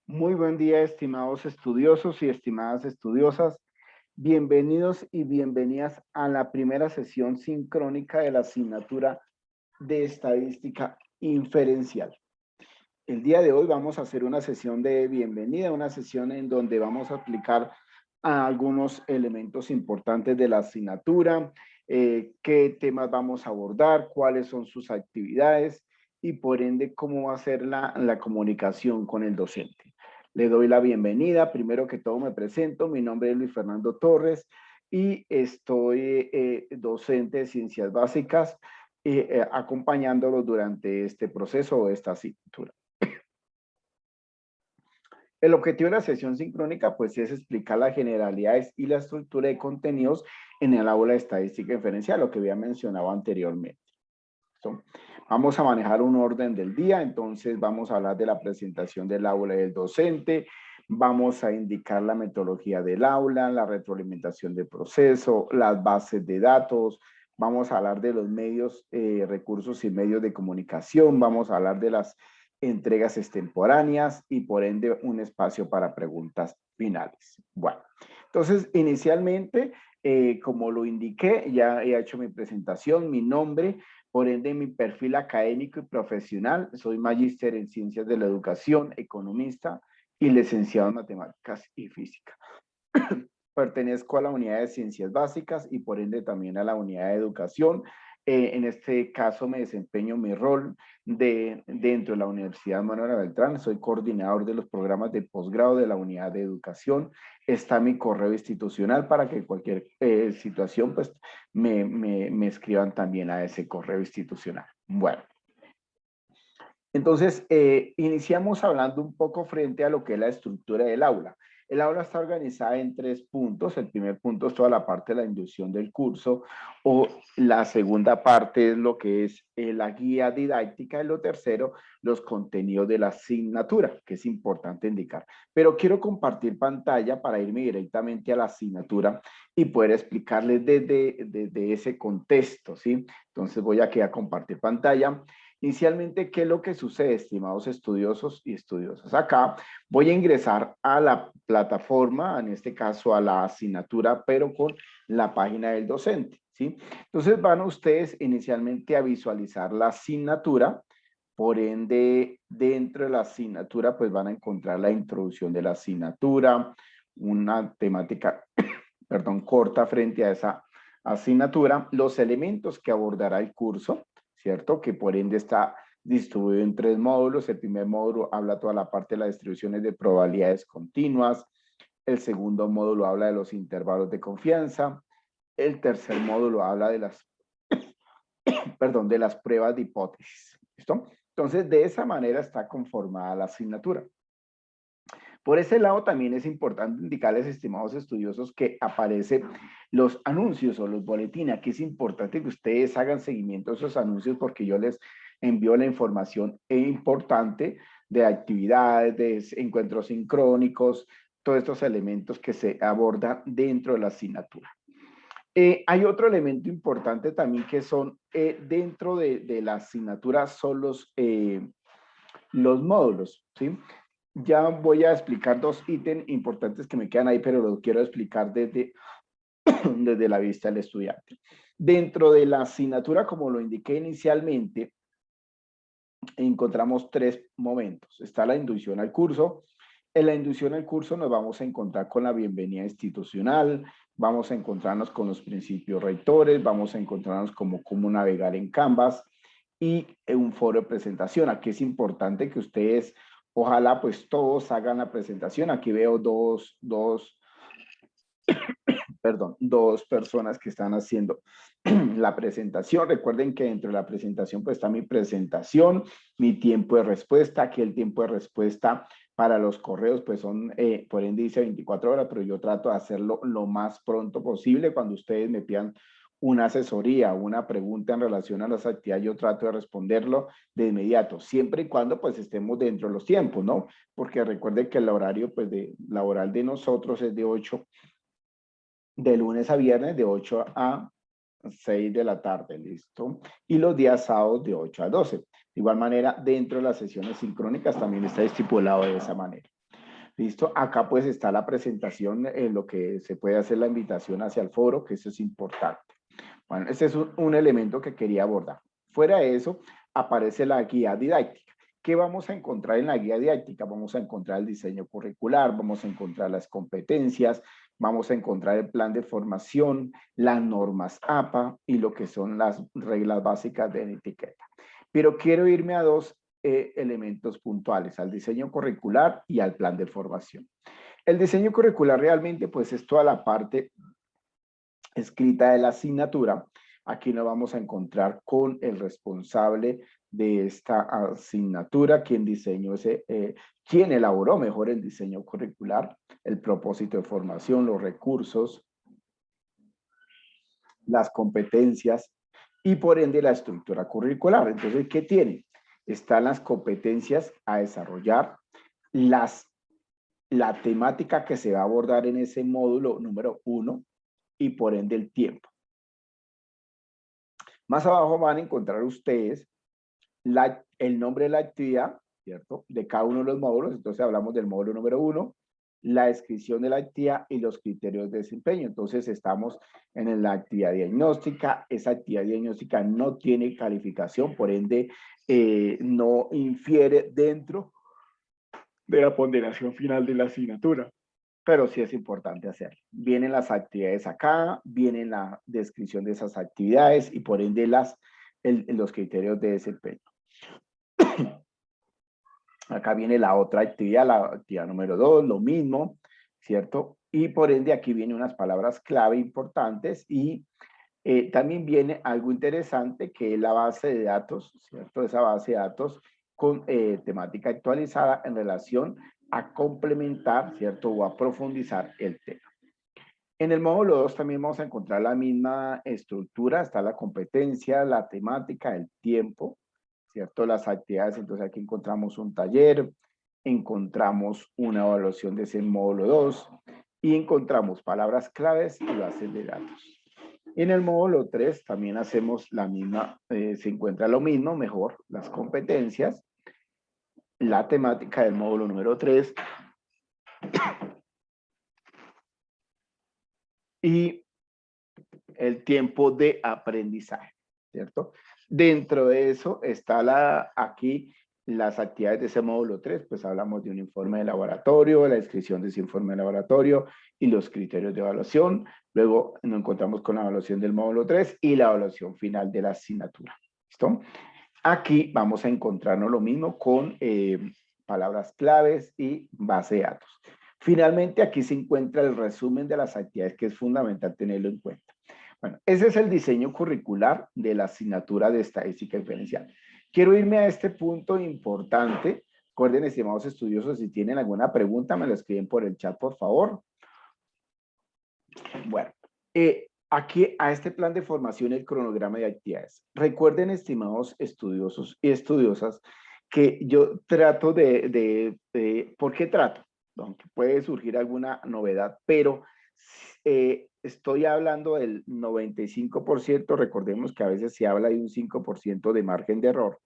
Muy buen día, estimados estudiosos y estimadas estudiosas. Bienvenidos y bienvenidas a la primera sesión sincrónica de la asignatura de Estadística Inferencial. El día de hoy vamos a hacer una sesión de bienvenida, una sesión en donde vamos a aplicar algunos elementos importantes de la asignatura, qué temas vamos a abordar, cuáles son sus actividades y por ende cómo va a ser la comunicación con el docente. Le doy la bienvenida. Primero que todo me presento. Mi nombre es Luis Fernando Torres y estoy docente de Ciencias Básicas acompañándolos durante este proceso o esta asignatura. El objetivo de la sesión sincrónica pues es explicar las generalidades y la estructura de contenidos en el aula de estadística inferencial, lo que había mencionado anteriormente. ¿Listo? Vamos a manejar un orden del día, entonces vamos a hablar de la presentación del aula y del docente, vamos a indicar la metodología del aula, la retroalimentación del proceso, las bases de datos, vamos a hablar de los medios, recursos y medios de comunicación, vamos a hablar de las entregas extemporáneas y por ende un espacio para preguntas finales. Bueno, entonces inicialmente, como lo indiqué, ya he hecho mi presentación, mi nombre, por ende mi perfil académico y profesional, soy magíster en Ciencias de la Educación, economista y licenciado en Matemáticas y Física. Pertenezco a la unidad de Ciencias Básicas y por ende también a la unidad de Educación. En este caso me desempeño mi rol dentro de la Universidad Manuela Beltrán. Soy coordinador de los programas de posgrado de la unidad de Educación. Está mi correo institucional para que cualquier situación pues me escriban también a ese correo institucional. Bueno. Entonces, iniciamos hablando un poco frente a lo que es la estructura del aula. El aula está organizada en 3 puntos. El primer punto es toda la parte de la inducción del curso, o la segunda parte es lo que es la guía didáctica, y lo tercero, los contenidos de la asignatura, que es importante indicar. Pero quiero compartir pantalla para irme directamente a la asignatura y poder explicarles desde ese contexto, ¿sí? Entonces voy aquí a compartir pantalla. Inicialmente, ¿qué es lo que sucede, estimados estudiosos y estudiosas? Acá voy a ingresar a la plataforma, en este caso a la asignatura, pero con la página del docente, ¿sí? Entonces van ustedes inicialmente a visualizar la asignatura, por ende, dentro de la asignatura, pues van a encontrar la introducción de la asignatura, una temática, perdón, corta frente a esa asignatura, los elementos que abordará el curso, ¿cierto? Que por ende está distribuido en 3 módulos. El primer módulo habla toda la parte de las distribuciones de probabilidades continuas. El segundo módulo habla de los intervalos de confianza. El tercer módulo habla de las, perdón, de las pruebas de hipótesis. ¿Listo? Entonces, de esa manera está conformada la asignatura. Por ese lado también es importante indicarles, estimados estudiosos, que aparecen los anuncios o los boletines. Aquí es importante que ustedes hagan seguimiento a esos anuncios porque yo les envío la información importante de actividades, de encuentros sincrónicos, todos estos elementos que se abordan dentro de la asignatura. Hay otro elemento importante también que son dentro de la asignatura son los módulos, ¿sí? Ya voy a explicar 2 ítems importantes que me quedan ahí, pero los quiero explicar desde la vista del estudiante. Dentro de la asignatura, como lo indiqué inicialmente, encontramos 3 momentos. Está la inducción al curso. En la inducción al curso nos vamos a encontrar con la bienvenida institucional, vamos a encontrarnos con los principios rectores, vamos a encontrarnos cómo navegar en Canvas y un foro de presentación. Aquí es importante que ustedes, ojalá pues todos hagan la presentación. Aquí veo dos personas que están haciendo la presentación. Recuerden que dentro de la presentación pues está mi presentación, mi tiempo de respuesta. Aquí el tiempo de respuesta para los correos pues son, por ende dice 24 horas, pero yo trato de hacerlo lo más pronto posible. Cuando ustedes me pidan una asesoría, una pregunta en relación a las actividades, yo trato de responderlo de inmediato, siempre y cuando pues estemos dentro de los tiempos, ¿no? Porque recuerden que el horario pues laboral de nosotros es de lunes a viernes, de 8 a 6 de la tarde, ¿listo? Y los días sábados de 8 a 12. De igual manera, dentro de las sesiones sincrónicas también está estipulado de esa manera. ¿Listo? Acá pues está la presentación en lo que se puede hacer la invitación hacia el foro, que eso es importante. Bueno, este es un elemento que quería abordar. Fuera de eso, aparece la guía didáctica. ¿Qué vamos a encontrar en la guía didáctica? Vamos a encontrar el diseño curricular, vamos a encontrar las competencias, vamos a encontrar el plan de formación, las normas APA y lo que son las reglas básicas de etiqueta. Pero quiero irme a dos elementos puntuales, al diseño curricular y al plan de formación. El diseño curricular realmente pues es toda la parte escrita de la asignatura. Aquí nos vamos a encontrar con el responsable de esta asignatura, quien diseñó quien elaboró mejor el diseño curricular, el propósito de formación, los recursos, las competencias y por ende la estructura curricular. Entonces, ¿qué tiene? Están las competencias a desarrollar, la temática que se va a abordar en ese módulo número 1 y por ende el tiempo. Más abajo van a encontrar ustedes el nombre de la actividad, ¿cierto? De cada uno de los módulos. Entonces hablamos del módulo número 1, la descripción de la actividad y los criterios de desempeño. Entonces estamos en la actividad diagnóstica. Esa actividad diagnóstica no tiene calificación, por ende no infiere dentro de la ponderación final de la asignatura, pero sí es importante hacerlo. Vienen las actividades acá, viene la descripción de esas actividades y por ende los criterios de desempeño. Acá viene la otra actividad, la actividad número 2, lo mismo, ¿cierto? Y por ende aquí vienen unas palabras clave importantes y también viene algo interesante que es la base de datos, ¿cierto? Esa base de datos con temática actualizada en relación a complementar, ¿cierto? O a profundizar el tema. En el módulo 2 también vamos a encontrar la misma estructura, está la competencia, la temática, el tiempo, ¿cierto? Las actividades, entonces aquí encontramos un taller, encontramos una evaluación de ese módulo 2 y encontramos palabras claves y bases de datos. En el módulo 3 también hacemos la misma, se encuentra lo mismo, mejor, las competencias, la temática del módulo número 3 y el tiempo de aprendizaje, ¿cierto? Dentro de eso está aquí las actividades de ese módulo 3, pues hablamos de un informe de laboratorio, la descripción de ese informe de laboratorio y los criterios de evaluación. Luego nos encontramos con la evaluación del módulo 3 y la evaluación final de la asignatura. ¿Listo? Aquí vamos a encontrarnos lo mismo con palabras claves y base de datos. Finalmente, aquí se encuentra el resumen de las actividades que es fundamental tenerlo en cuenta. Bueno, ese es el diseño curricular de la asignatura de estadística diferencial. Quiero irme a este punto importante. Recuerden, estimados estudiosos, si tienen alguna pregunta, me la escriben por el chat, por favor. Bueno, aquí a este plan de formación, el cronograma de actividades. Recuerden, estimados estudiosos y estudiosas, que yo trato ¿por qué trato? Aunque puede surgir alguna novedad, pero estoy hablando del 95%, recordemos que a veces se habla de un 5% de margen de error,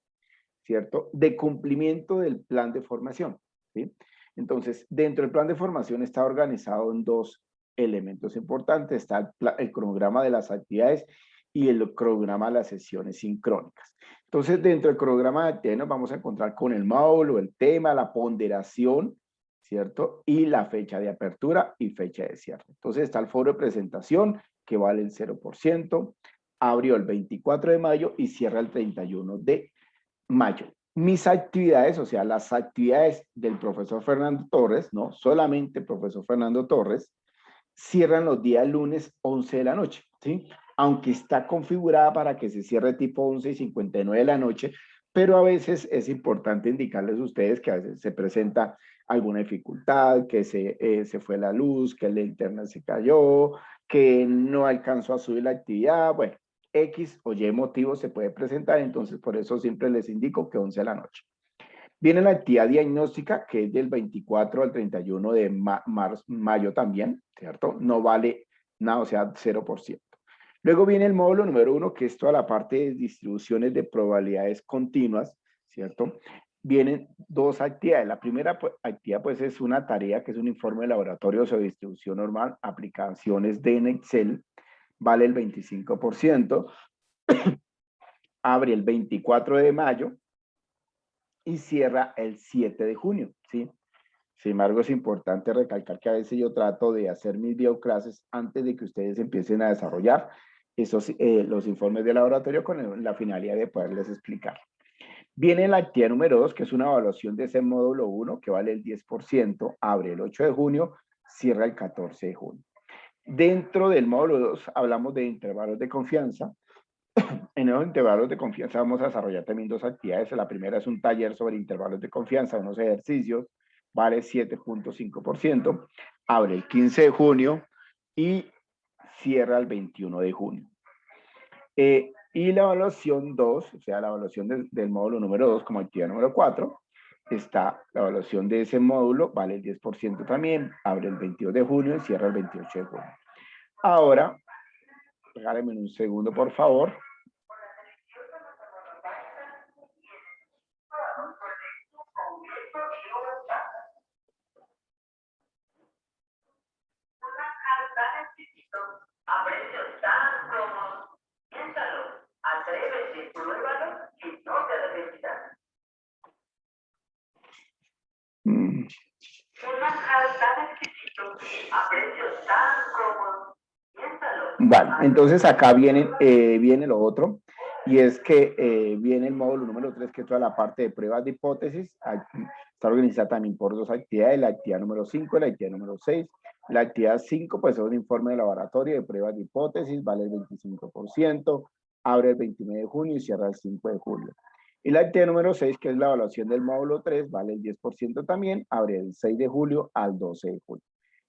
¿cierto? De cumplimiento del plan de formación, ¿sí? Entonces, dentro del plan de formación está organizado en dos elementos importantes. Está el cronograma de las actividades y el cronograma de las sesiones sincrónicas. Entonces, dentro del cronograma de actividades nos vamos a encontrar con el módulo, el tema, la ponderación, ¿cierto? Y la fecha de apertura y fecha de cierre. Entonces, está el foro de presentación, que vale el 0%, abrió el 24 de mayo y cierra el 31 de mayo. Mis actividades, o sea, las actividades del profesor Fernando Torres, no solamente profesor Fernando Torres, cierran los días lunes 11 de la noche, ¿sí? Aunque está configurada para que se cierre tipo 11:59 de la noche, pero a veces es importante indicarles a ustedes que a veces se presenta alguna dificultad, que se fue la luz, que el internet se cayó, que no alcanzó a subir la actividad, bueno, X o Y motivo se puede presentar, entonces por eso siempre les indico que 11 de la noche. Viene la actividad diagnóstica, que es del 24 al 31 de mayo también, ¿cierto? No vale nada, o sea, 0%. Luego viene el módulo número 1, que es toda la parte de distribuciones de probabilidades continuas, ¿cierto? Vienen dos actividades. La primera actividad pues es una tarea que es un informe de laboratorio sobre distribución normal, aplicaciones de en Excel, vale el 25%, abre el 24 de mayo y cierra el 7 de junio, ¿sí? Sin embargo, es importante recalcar que a veces yo trato de hacer mis videoclases antes de que ustedes empiecen a desarrollar los informes de laboratorio con la finalidad de poderles explicar. Viene la actividad número 2, que es una evaluación de ese módulo 1, que vale el 10%, abre el 8 de junio, cierra el 14 de junio. Dentro del módulo 2 hablamos de intervalos de confianza. En esos intervalos de confianza vamos a desarrollar también dos actividades. La primera es un taller sobre intervalos de confianza, unos ejercicios, vale 7.5%, abre el 15 de junio y cierra el 21 de junio. Y la evaluación 2, o sea, la evaluación del módulo número 2 como actividad número 4, está la evaluación de ese módulo, vale el 10% también, abre el 22 de junio y cierra el 28 de junio. Ahora, regálenme un segundo, por favor. Vale, entonces acá viene lo otro, y es que viene el módulo número 3, que es toda la parte de pruebas de hipótesis. Está organizada también por dos actividades, la actividad número 5 y la actividad número 6. La actividad 5, pues es un informe de laboratorio de pruebas de hipótesis, vale el 25%, abre el 29 de junio y cierra el 5 de julio. Y la actividad número 6, que es la evaluación del módulo 3, vale el 10% también, abre el 6 de julio al 12 de julio.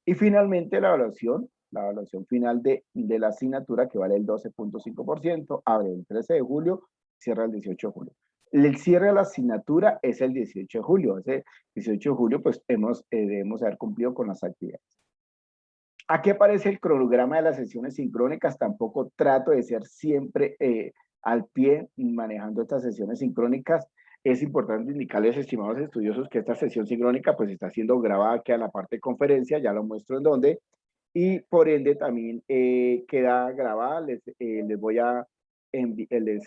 Y finalmente la evaluación final de la asignatura, que vale el 12.5%, abre el 13 de julio, cierra el 18 de julio. El cierre de la asignatura es el 18 de julio. Ese 18 de julio, pues debemos haber cumplido con las actividades. Aquí aparece el cronograma de las sesiones sincrónicas. Tampoco trato de ser siempre al pie manejando estas sesiones sincrónicas. Es importante indicarles, estimados estudiosos, que esta sesión sincrónica pues está siendo grabada aquí a la parte de conferencia, ya lo muestro en dónde, y por ende también queda grabada. Les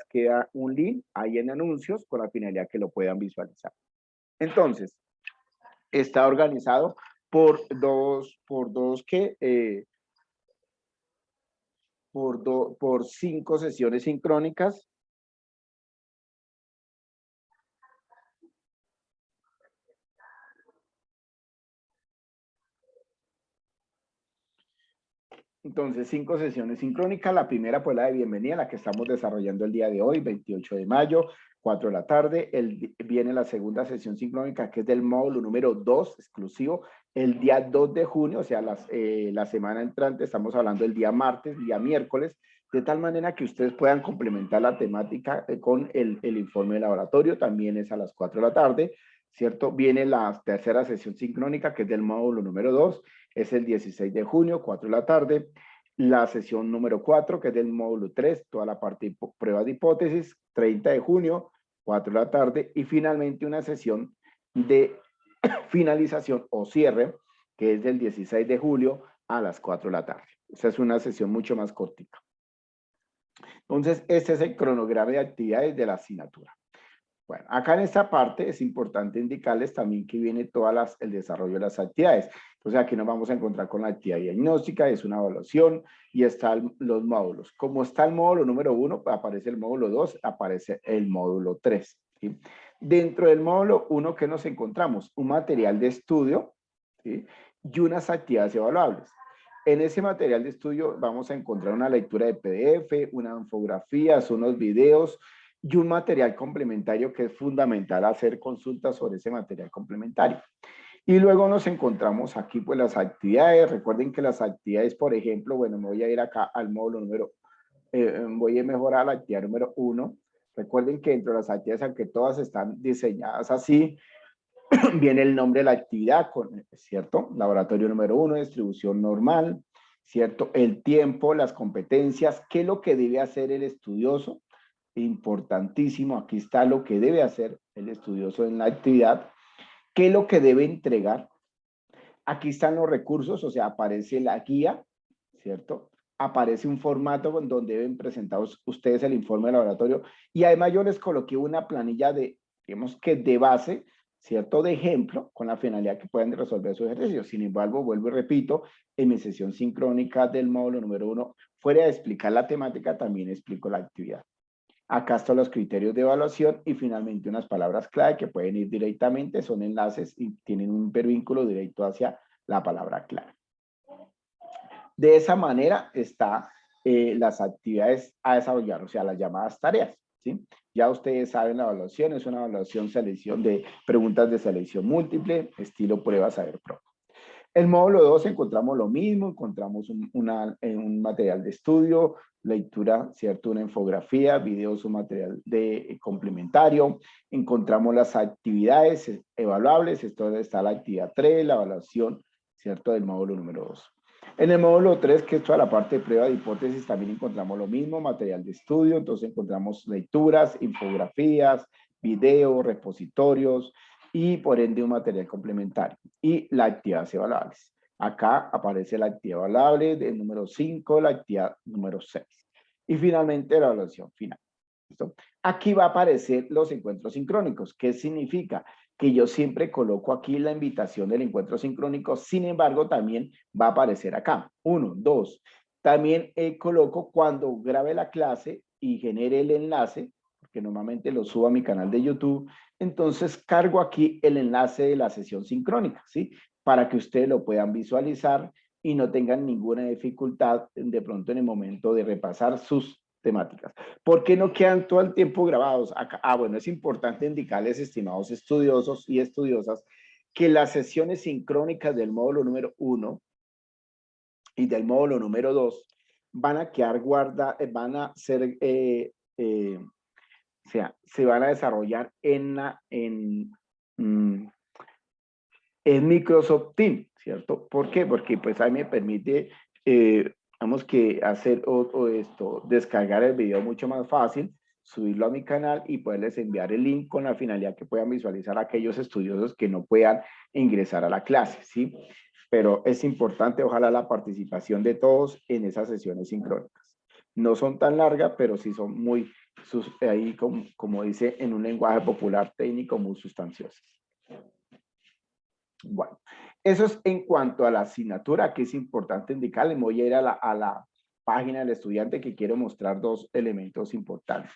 queda un link ahí en anuncios con la finalidad que lo puedan visualizar. Entonces, está organizado por por 5 sesiones sincrónicas. Entonces, 5 sesiones sincrónicas. La primera, pues la de bienvenida, la que estamos desarrollando el día de hoy, 28 de mayo, 4 de la tarde. Viene la segunda sesión sincrónica, que es del módulo número 2, exclusivo, el día 2 de junio, o sea, la semana entrante. Estamos hablando del día martes, día miércoles, de tal manera que ustedes puedan complementar la temática con el informe de laboratorio. También es a las 4 de la tarde, ¿cierto? Viene la tercera sesión sincrónica, que es del módulo número 2, es el 16 de junio, 4 de la tarde. La sesión número 4, que es del módulo 3, toda la parte de pruebas de hipótesis, 30 de junio, 4 de la tarde. Y finalmente una sesión de finalización o cierre, que es del 16 de julio a las 4 de la tarde. Esa es una sesión mucho más cortica. Entonces, este es el cronograma de actividades de la asignatura. Bueno, acá en esta parte es importante indicarles también que viene el desarrollo de las actividades. Entonces aquí nos vamos a encontrar con la actividad diagnóstica, es una evaluación y están los módulos. Como está el módulo número 1, aparece el módulo 2, aparece el módulo 3. ¿Sí? Dentro del módulo 1, ¿qué nos encontramos? Un material de estudio, ¿sí? Y unas actividades evaluables. En ese material de estudio vamos a encontrar una lectura de PDF, unas infografías, unos videos, y un material complementario que es fundamental hacer consultas sobre ese material complementario. Y luego nos encontramos aquí pues las actividades. Recuerden que las actividades, por ejemplo, bueno, me voy a ir acá al módulo voy a mejorar la actividad número 1. Recuerden que dentro de las actividades, aunque todas están diseñadas así, viene el nombre de la actividad, ¿cierto? Laboratorio número 1, distribución normal, ¿cierto? El tiempo, las competencias, qué es lo que debe hacer el estudioso. Importantísimo, aquí está lo que debe hacer el estudioso en la actividad, qué es lo que debe entregar. Aquí están los recursos, o sea, aparece la guía, ¿cierto? Aparece un formato en donde deben presentar ustedes el informe de laboratorio y además yo les coloqué una planilla de, digamos que de base, ¿cierto? De ejemplo, con la finalidad que puedan resolver su ejercicio. Sin embargo, vuelvo y repito, en mi sesión sincrónica del módulo número 1, fuera de explicar la temática, también explico la actividad. Acá están los criterios de evaluación y finalmente unas palabras clave que pueden ir directamente, son enlaces y tienen un hipervínculo directo hacia la palabra clave. De esa manera está las actividades a desarrollar, o sea, las llamadas tareas, ¿sí? Ya ustedes saben la evaluación, es una evaluación selección de preguntas de selección múltiple, estilo prueba saber pro. El módulo 2 encontramos lo mismo, encontramos un material de estudio, lectura, ¿cierto? Una infografía, videos, un material de complementario, encontramos las actividades evaluables, esto está la actividad 3, la evaluación, ¿cierto? Del módulo número 2. En el módulo 3, que es toda la parte de prueba de hipótesis, también encontramos lo mismo, material de estudio, entonces encontramos lecturas, infografías, videos, repositorios, y por ende un material complementario y las actividades evaluables. Acá aparece la actividad evaluable del número 5, la actividad número 6 y finalmente la evaluación final. ¿Listo? Aquí va a aparecer los encuentros sincrónicos. ¿Qué significa? Que yo siempre coloco aquí la invitación del encuentro sincrónico, sin embargo también va a aparecer acá. 1, 2. También coloco cuando grabe la clase y genere el enlace, porque normalmente lo subo a mi canal de YouTube, entonces cargo aquí el enlace de la sesión sincrónica, ¿sí? Para que ustedes lo puedan visualizar y no tengan ninguna dificultad de pronto en el momento de repasar sus temáticas. ¿Por qué no quedan todo el tiempo grabados? Acá, bueno, es importante indicarles, estimados estudiosos y estudiosas, que las sesiones sincrónicas del módulo número 1 y del módulo número 2 van a quedar van a ser o sea, se van a desarrollar en Microsoft Teams, ¿cierto? ¿Por qué? Porque pues ahí me permite, vamos que hacer descargar el video mucho más fácil, subirlo a mi canal y poderles enviar el link con la finalidad que puedan visualizar a aquellos estudiosos que no puedan ingresar a la clase, ¿sí? Pero es importante, ojalá, la participación de todos en esas sesiones sincrónicas. No son tan largas, pero sí son muy, ahí como dice en un lenguaje popular técnico, muy sustanciosas. Bueno, eso es en cuanto a la asignatura, que es importante indicarle. Voy a ir a la página del estudiante que quiero mostrar dos elementos importantes.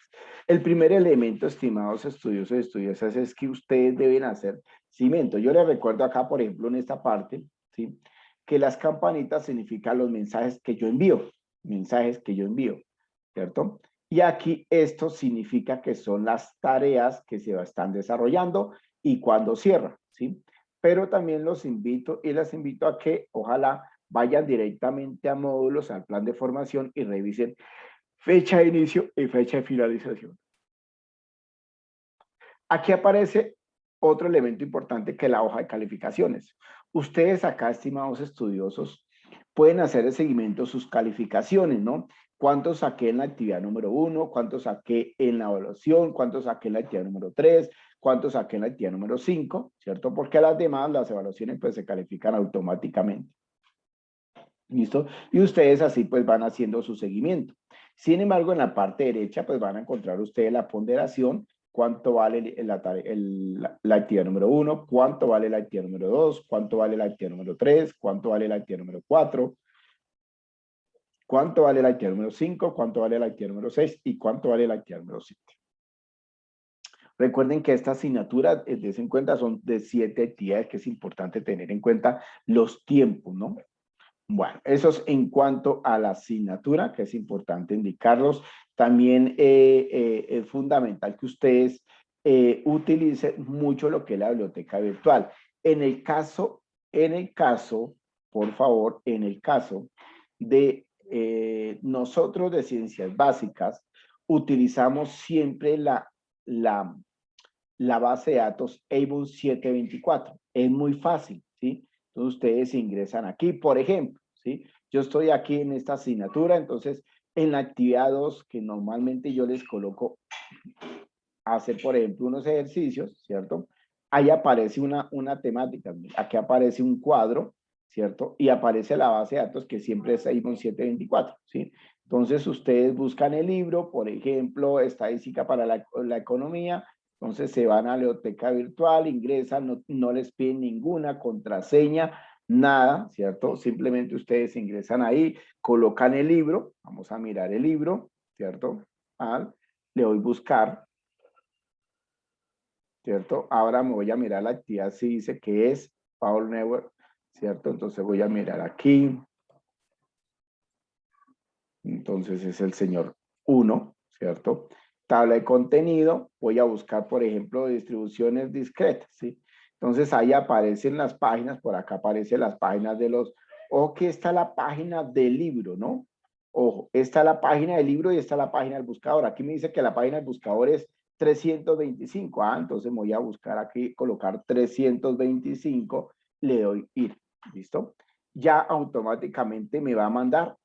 El primer elemento, estimados estudiosos y estudiosas, es que ustedes deben hacer cimiento. Yo les recuerdo acá, por ejemplo, en esta parte, ¿sí? Que las campanitas significan los mensajes que yo envío, ¿cierto? Y aquí esto significa que son las tareas que se están desarrollando y cuando cierran, ¿sí? Pero también los invito y las invito a que ojalá vayan directamente a módulos, al plan de formación y revisen fecha de inicio y fecha de finalización. Aquí aparece otro elemento importante que es la hoja de calificaciones. Ustedes acá, estimados estudiosos, pueden hacer el seguimiento de sus calificaciones, ¿no? ¿Cuánto saqué en la actividad número 1? ¿Cuánto saqué en la evaluación? ¿Cuánto saqué en la actividad número 3? ¿Cuánto saqué en la actividad número 5? ¿Cierto? Porque las demás, las evaluaciones, pues se califican automáticamente. ¿Listo? Y ustedes así pues van haciendo su seguimiento. Sin embargo, en la parte derecha pues van a encontrar ustedes la ponderación, cuánto vale la actividad número 1, cuánto vale la actividad número 2, cuánto vale la actividad número 3, cuánto vale la actividad número 4, cuánto vale la actividad número 5, cuánto vale la actividad número 6 y cuánto vale la actividad número 7. Recuerden que esta asignatura, en cuenta, son de 7 actividades, que es importante tener en cuenta los tiempos, ¿no? Bueno, eso es en cuanto a la asignatura, que es importante indicarlos. También es fundamental que ustedes utilicen mucho lo que es la biblioteca virtual. En el caso, por favor, en el caso de nosotros de ciencias básicas, utilizamos siempre la base de datos Avon 724. Es muy fácil, ¿sí? Entonces ustedes ingresan aquí, por ejemplo, ¿sí? yo estoy aquí en esta asignatura, entonces en la actividad 2, que normalmente yo les coloco a hacer, por ejemplo, unos ejercicios, ¿cierto? Ahí aparece una temática, aquí aparece un cuadro, ¿cierto? Y aparece la base de datos que siempre es Avon 724, ¿sí? Entonces ustedes buscan el libro, por ejemplo, Estadística para la Economía, entonces se van a la biblioteca virtual, ingresan, no les piden ninguna contraseña, nada, ¿cierto? Simplemente ustedes ingresan ahí, colocan el libro, vamos a mirar el libro, ¿cierto? Le doy buscar, ¿cierto? Ahora me voy a mirar la actividad si dice que es Power Network, ¿cierto? Entonces voy a mirar aquí. Entonces es el señor 1, ¿cierto? Tabla de contenido, voy a buscar, por ejemplo, distribuciones discretas, ¿sí? Entonces ahí aparecen las páginas, por acá aparecen las páginas de los, o que está la página del libro, ¿no? Ojo, esta es la página del libro y esta es la página del buscador. Aquí me dice que la página del buscador es 325. Entonces voy a buscar aquí, colocar 325, le doy ir, ¿listo? Ya automáticamente me va a mandar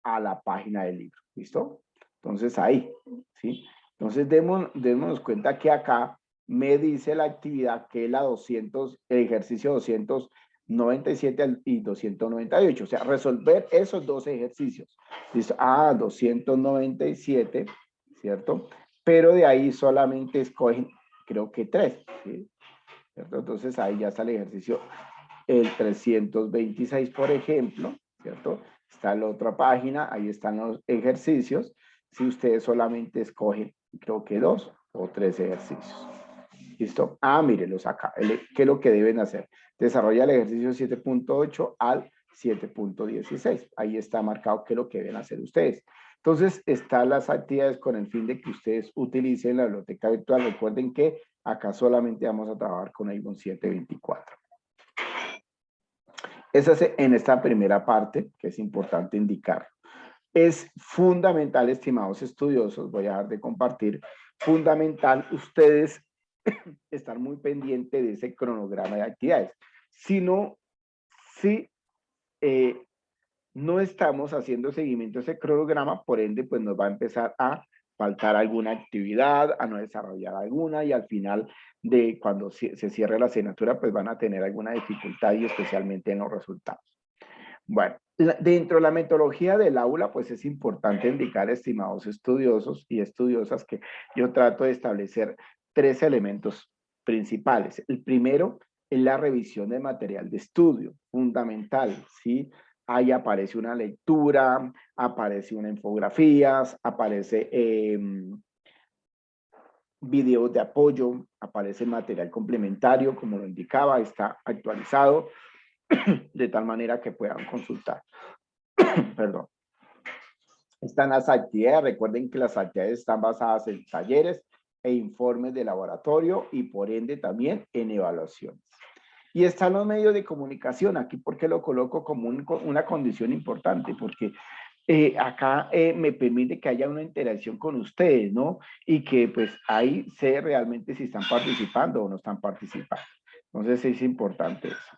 a la página del libro, ¿listo? Entonces ahí, ¿sí? Entonces démonos cuenta que acá me dice la actividad que es la 200, el ejercicio 297 y 298, o sea, resolver esos dos ejercicios. ¿Listo? 297, ¿cierto? Pero de ahí solamente escogen, creo que 3, ¿sí? ¿Cierto? Entonces ahí ya está el ejercicio, el 326, por ejemplo, ¿cierto? Está la otra página, ahí están los ejercicios. Si ustedes solamente escogen, creo que 2 o 3 ejercicios. ¿Listo? Mírenlos acá. ¿Qué es lo que deben hacer? Desarrolla el ejercicio 7.8 al 7.16. Ahí está marcado qué es lo que deben hacer ustedes. Entonces, están las actividades con el fin de que ustedes utilicen la biblioteca virtual. Recuerden que acá solamente vamos a trabajar con Avon 724. Esa es en esta primera parte, que es importante indicar. Es fundamental, estimados estudiosos, voy a dejar de compartir, fundamental ustedes estar muy pendientes de ese cronograma de actividades. Si no, si no estamos haciendo seguimiento a ese cronograma, por ende, pues nos va a empezar a faltar alguna actividad, a no desarrollar alguna, y al final de cuando se cierre la asignatura, pues van a tener alguna dificultad y especialmente en los resultados. Bueno, dentro de la metodología del aula, pues es importante indicar, estimados estudiosos y estudiosas, que yo trato de establecer 3 elementos principales. El primero es la revisión del material de estudio, fundamental, ¿sí? Ahí aparece una lectura, aparece una infografías, aparece videos de apoyo, aparece material complementario, como lo indicaba, está actualizado, de tal manera que puedan consultar. Perdón. Están las actividades, recuerden que las actividades están basadas en talleres e informes de laboratorio y por ende también en evaluaciones. Y están los medios de comunicación, aquí porque lo coloco como una condición importante, porque acá me permite que haya una interacción con ustedes, ¿no? Y que pues ahí sé realmente si están participando o no están participando. Entonces es importante eso.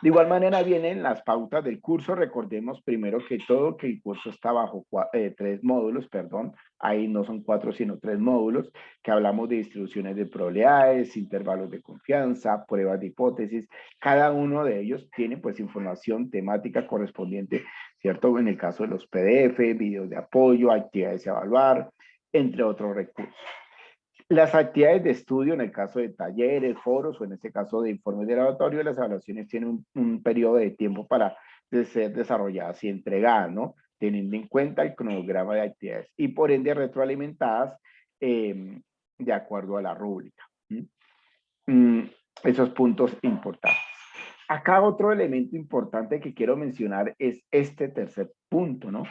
De igual manera vienen las pautas del curso. Recordemos primero que todo que el curso está bajo 3 módulos, perdón. Ahí no son 4, sino 3 módulos, que hablamos de distribuciones de probabilidades, intervalos de confianza, pruebas de hipótesis. Cada uno de ellos tiene pues información temática correspondiente, ¿cierto? En el caso de los PDF, videos de apoyo, actividades a evaluar, entre otros recursos. Las actividades de estudio, en el caso de talleres, foros o en este caso de informes de laboratorio, las evaluaciones tienen un periodo de tiempo para ser desarrolladas y entregadas, ¿no? Teniendo en cuenta el cronograma de actividades y por ende retroalimentadas de acuerdo a la rúbrica. Esos puntos importantes. Acá otro elemento importante que quiero mencionar es este tercer punto, ¿no?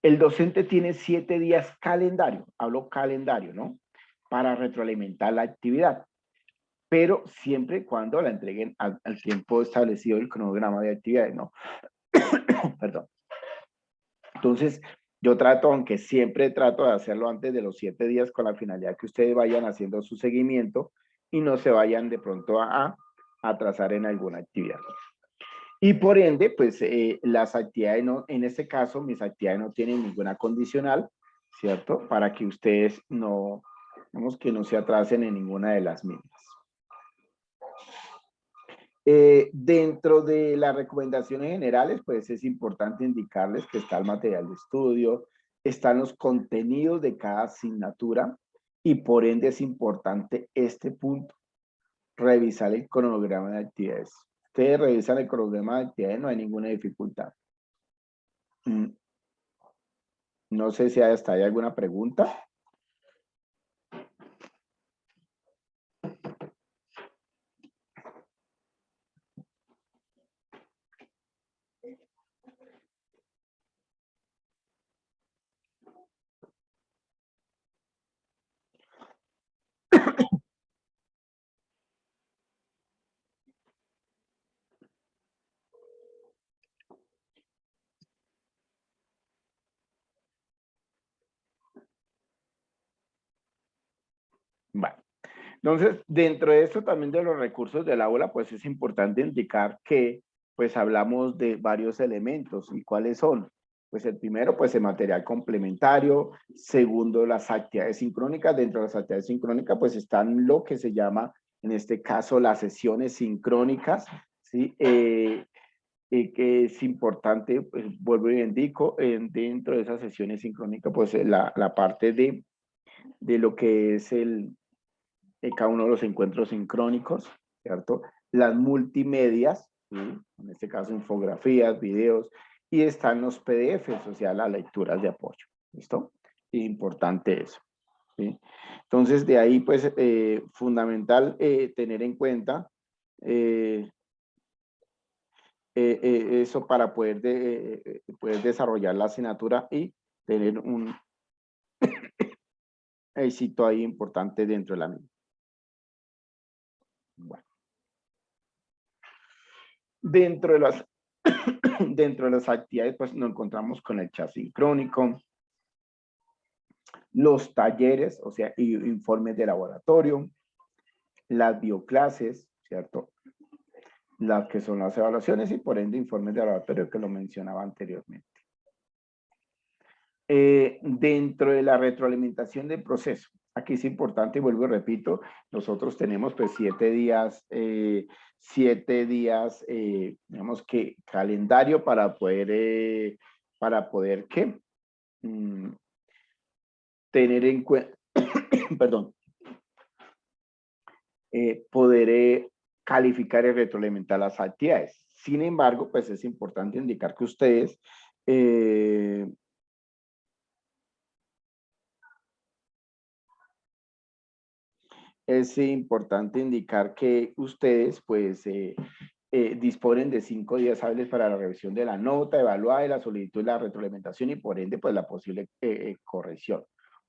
El docente tiene 7 días calendario, hablo calendario, ¿no? Para retroalimentar la actividad, pero siempre y cuando la entreguen al tiempo establecido el cronograma de actividades, ¿no? Perdón. Entonces, yo trato, aunque siempre trato de hacerlo antes de los 7 días con la finalidad que ustedes vayan haciendo su seguimiento y no se vayan de pronto a atrasar en alguna actividad. Y por ende, pues las actividades, no, en este caso, mis actividades no tienen ninguna condicional, ¿cierto? Para que ustedes no, digamos que no se atrasen en ninguna de las mismas. Dentro de las recomendaciones generales, pues es importante indicarles que está el material de estudio, están los contenidos de cada asignatura y por ende es importante este punto, revisar el cronograma de actividades. Ustedes revisan el cronograma de actividades, no hay ninguna dificultad. No sé si hasta hay alguna pregunta. Vale. Entonces, dentro de esto también de los recursos del aula, pues es importante indicar que pues hablamos de varios elementos. ¿Y cuáles son? Pues el primero, pues el material complementario. Segundo, las actividades sincrónicas. Dentro de las actividades sincrónicas, pues están lo que se llama, en este caso, las sesiones sincrónicas, ¿sí? Que es importante, pues vuelvo y indico, dentro de esas sesiones sincrónicas, pues la parte de lo que es cada uno de los encuentros sincrónicos, ¿cierto? Las multimedias, ¿sí? En este caso infografías, videos, y están los PDFs, o sea, las lecturas de apoyo, ¿listo? Importante eso, ¿sí? Entonces, de ahí, pues, fundamental tener en cuenta eso para poder desarrollar la asignatura y tener un éxito ahí importante dentro de la misma. Bueno. Dentro de las, dentro de las actividades, pues nos encontramos con el chat sincrónico, los talleres, o sea, informes de laboratorio, las bioclases, ¿cierto? Las que son las evaluaciones y por ende informes de laboratorio que lo mencionaba anteriormente. Dentro de la retroalimentación del proceso, aquí es importante, y vuelvo y repito, nosotros tenemos pues 7 días, digamos que calendario para poder ¿qué? Tener en cuenta, perdón, poder calificar y retroalimentar las actividades. Sin embargo, pues es importante indicar que ustedes es importante indicar que ustedes pues disponen de 5 días hábiles para la revisión de la nota, evaluar la solicitud y la retroalimentación y por ende pues la posible corrección.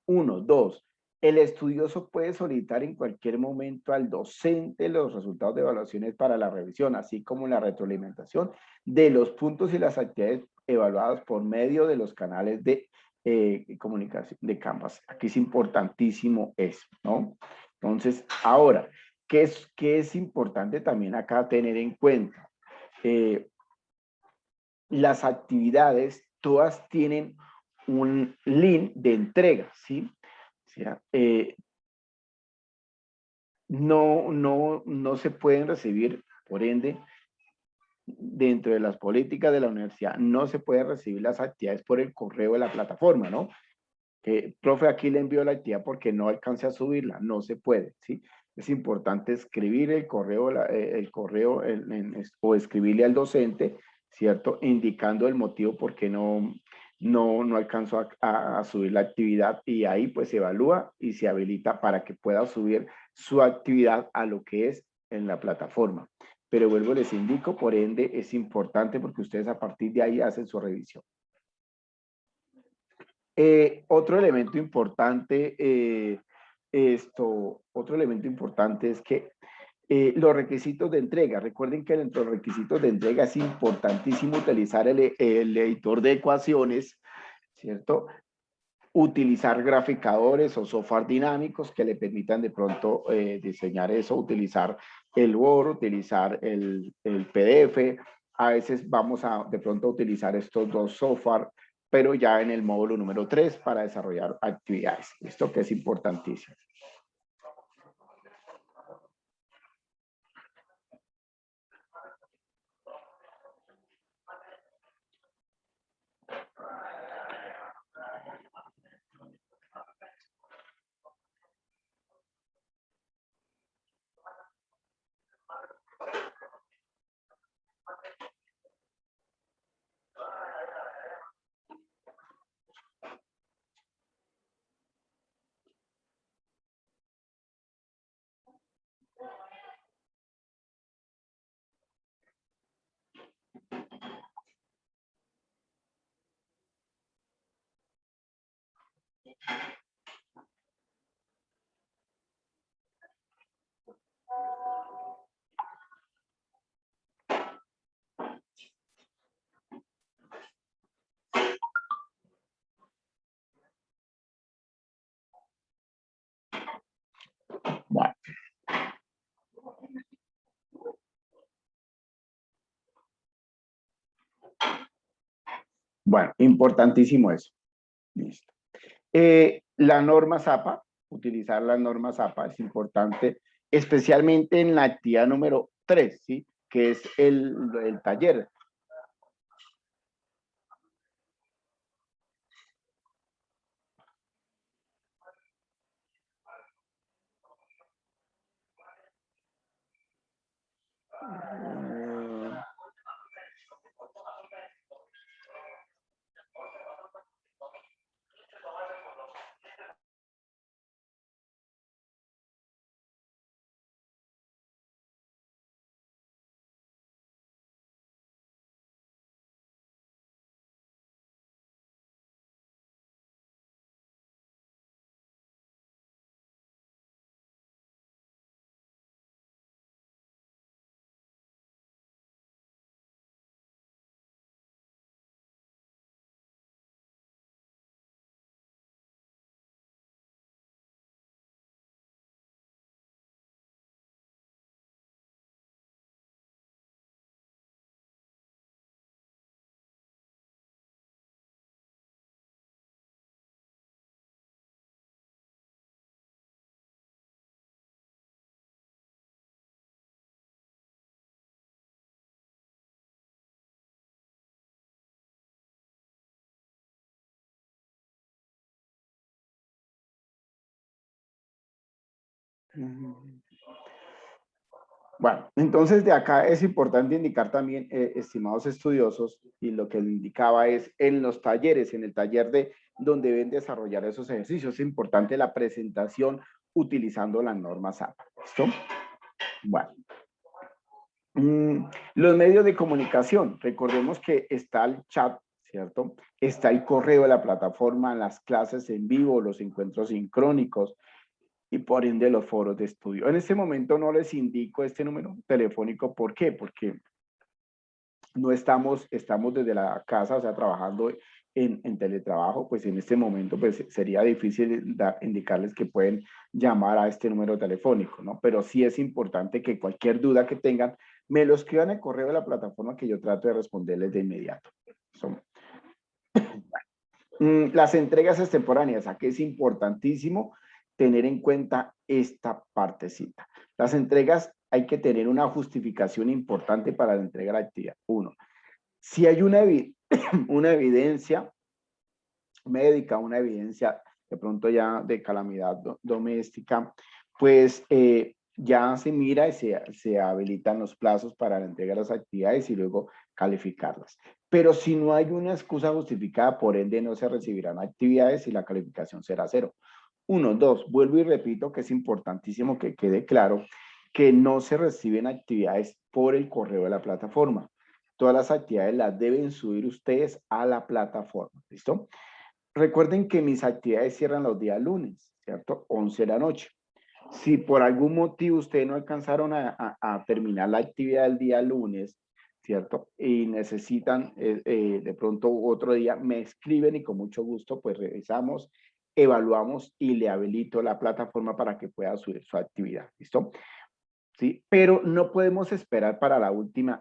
1, 2. El estudioso puede solicitar en cualquier momento al docente los resultados de evaluaciones para la revisión, así como la retroalimentación de los puntos y las actividades evaluadas por medio de los canales de comunicación de Canvas. Aquí es importantísimo eso, ¿no? Entonces, ahora, ¿qué es importante también acá tener en cuenta? Las actividades, todas tienen un link de entrega, ¿sí? O sea, no se pueden recibir, por ende, dentro de las políticas de la universidad, no se puede recibir las actividades por el correo de la plataforma, ¿no? Profe, aquí le envío la actividad porque no alcancé a subirla, no se puede, ¿sí? Es importante escribir el correo, o escribirle al docente, ¿cierto? Indicando el motivo por qué no alcanzó a subir la actividad y ahí pues se evalúa y se habilita para que pueda subir su actividad a lo que es en la plataforma. Pero vuelvo, les indico, por ende es importante porque ustedes a partir de ahí hacen su revisión. Otro elemento importante, otro elemento importante es que los requisitos de entrega. Recuerden que dentro de los requisitos de entrega es importantísimo utilizar el editor de ecuaciones, ¿cierto? Utilizar graficadores o software dinámicos que le permitan de pronto diseñar eso, utilizar el Word, utilizar el PDF, A veces vamos a de pronto a utilizar estos dos software, pero ya en el módulo número 3 para desarrollar actividades. Esto que es importantísimo. Bueno. Bueno, importantísimo eso. Listo. La norma ZAPA, utilizar la norma ZAPA es importante, especialmente en la actividad número 3, ¿sí? Que es el taller. Bueno, entonces de acá es importante indicar también, estimados estudiosos, y lo que le indicaba es en los talleres, en el taller de donde deben desarrollar esos ejercicios, es importante la presentación utilizando las normas APA. ¿Listo? Bueno. Los medios de comunicación, recordemos que está el chat, ¿cierto? Está el correo de la plataforma, las clases en vivo, los encuentros sincrónicos, y por ende los foros de estudio. En este momento no les indico este número telefónico. ¿Por qué? Porque no estamos desde la casa, o sea, trabajando en teletrabajo, pues en este momento pues sería difícil indicarles que pueden llamar a este número telefónico, ¿no? Pero sí es importante que cualquier duda que tengan, me lo escriban en el correo de la plataforma que yo trato de responderles de inmediato. Las entregas extemporáneas, aquí es importantísimo tener en cuenta esta partecita. Las entregas hay que tener una justificación importante para la entrega de la actividad. Uno, si hay una evidencia médica, una evidencia de pronto ya de calamidad doméstica, pues ya se mira y se habilitan los plazos para la entrega de las actividades y luego calificarlas. Pero si no hay una excusa justificada, por ende no se recibirán actividades y la calificación será 0. 1, 2, vuelvo y repito que es importantísimo que quede claro que no se reciben actividades por el correo de la plataforma. Todas las actividades las deben subir ustedes a la plataforma, ¿listo? Recuerden que mis actividades cierran los días lunes, ¿cierto? 11 de la noche. Si por algún motivo ustedes no alcanzaron a terminar la actividad del día lunes, ¿cierto? Y necesitan de pronto otro día, me escriben y con mucho gusto pues revisamos, evaluamos y le habilito la plataforma para que pueda subir su actividad, ¿listo? ¿Sí? Pero no podemos esperar para la última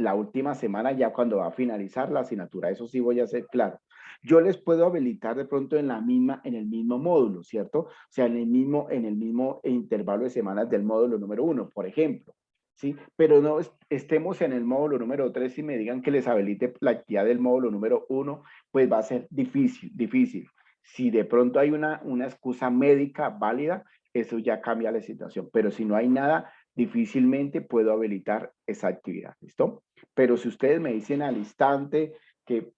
la última semana ya cuando va a finalizar la asignatura. Eso sí voy a ser claro. Yo les puedo habilitar de pronto en el mismo módulo, ¿cierto? O sea, en el mismo intervalo de semanas del módulo número 1, por ejemplo. ¿Sí? Pero no estemos en el módulo número 3 y me digan que les habilite la actividad del módulo número 1, pues va a ser difícil. Si de pronto hay una excusa médica válida, eso ya cambia la situación. Pero si no hay nada, difícilmente puedo habilitar esa actividad, ¿listo? Pero si ustedes me dicen al instante que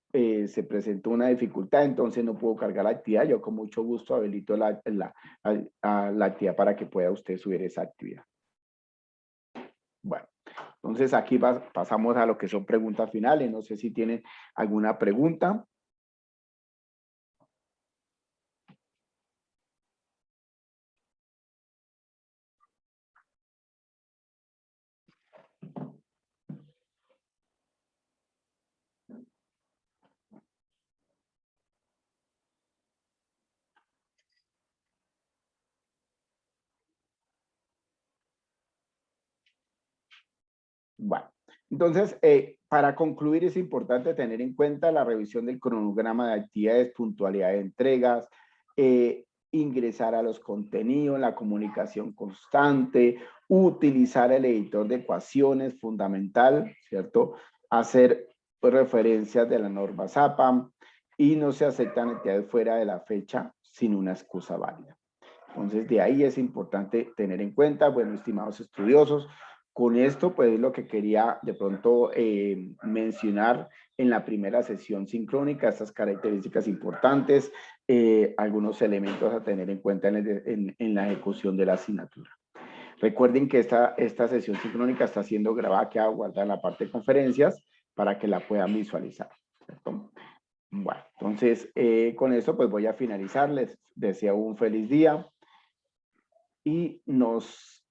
se presentó una dificultad, entonces no puedo cargar la actividad, yo con mucho gusto habilito la actividad para que pueda usted subir esa actividad. Bueno, entonces aquí pasamos a lo que son preguntas finales. No sé si tienen alguna pregunta. Bueno, entonces, para concluir es importante tener en cuenta la revisión del cronograma de actividades, puntualidad de entregas, ingresar a los contenidos, la comunicación constante, utilizar el editor de ecuaciones, fundamental, ¿cierto? Hacer referencias de la norma SAPAM y no se aceptan actividades fuera de la fecha sin una excusa válida. Entonces, de ahí es importante tener en cuenta, bueno, estimados estudiosos, con esto, pues, es lo que quería de pronto mencionar en la primera sesión sincrónica, estas características importantes, algunos elementos a tener en cuenta en la ejecución de la asignatura. Recuerden que esta sesión sincrónica está siendo grabada, queda guardada en la parte de conferencias para que la puedan visualizar, ¿cierto? Bueno, entonces, con esto, pues, voy a finalizar. Les deseo un feliz día y nos